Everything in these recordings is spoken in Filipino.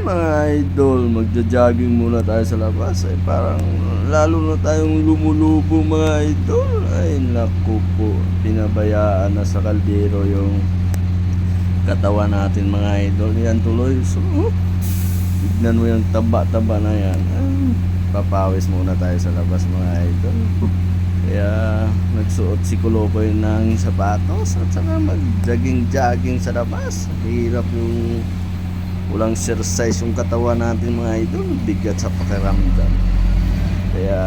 mga idol, magja-jogging muna tayo sa labas. Ay parang lalo na tayong lumulubo mga idol. Ay naku po, pinabayaan na sa kaldero yung katawan natin mga idol. Yan tuloy. So, tignan mo yung taba-taba na yan. Ay, papawis muna tayo sa labas mga idol. Kaya nagsuot si Kulokoy ng sapatos at saka mag-jogging sa labas. Hirap yung walang exercise yung katawan natin mga idol, bigat sa pakiramdam. Kaya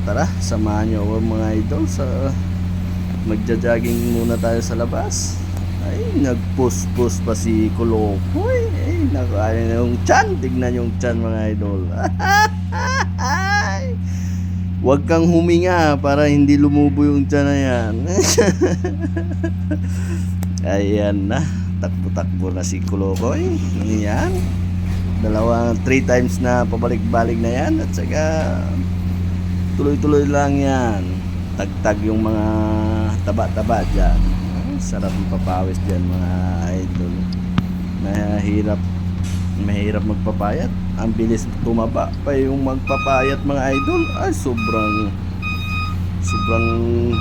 tara, samahan nyo ako mga idol sa magja-jogging muna tayo sa labas. Ay, nagpuspos pa si Kulokoy. Ay, nakaya na yung tiyan. Tignan yung tiyan mga idol. Huwag kang huminga para hindi lumubo yung tiyan na yan. Ayan na, takbo-takbo na si Kulokoy. Ayan, 3 times na pabalik-balik na yan. At saka tuloy-tuloy lang yan. Tagtag yung mga taba-taba dyan. Sarap yung papawis dyan mga idol. Mahirap magpapayat. Ang bilis tumaba pa yung magpapayat mga idol. Ay sobrang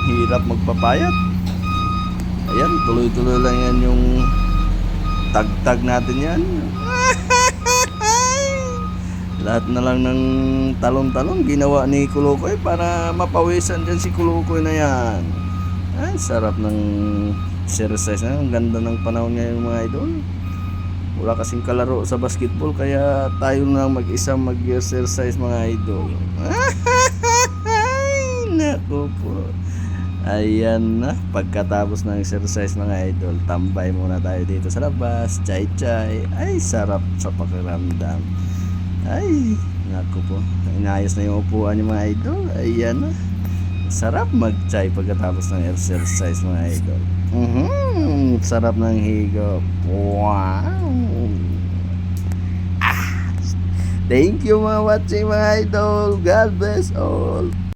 hirap magpapayat. Ayan, tuloy-tuloy lang yan yung tagtag natin yan. Lahat na lang ng talon-talon ginawa ni Kulokoy para mapawisan dyan si Kulokoy na yan. Ay, sarap ng exercise na. Ang ganda ng panahon ngayon mga idol. Wala kasing kalaro sa basketball, kaya tayo na mag-isa mag-exercise mga idol. Ay, naku po. Ayan na, pagkatapos ng exercise mga idol, tambay muna tayo dito sa labas. Chay-chay. Ay, sarap sa pakiramdam. Ay, naku po. Inayos na yung upuan niyo mga idol. Ayan na. Sarap mag-chay pagkatapos ng exercise mga idol. Sarap ng higop. Wow. Thank you mga watching mga idol. God bless all.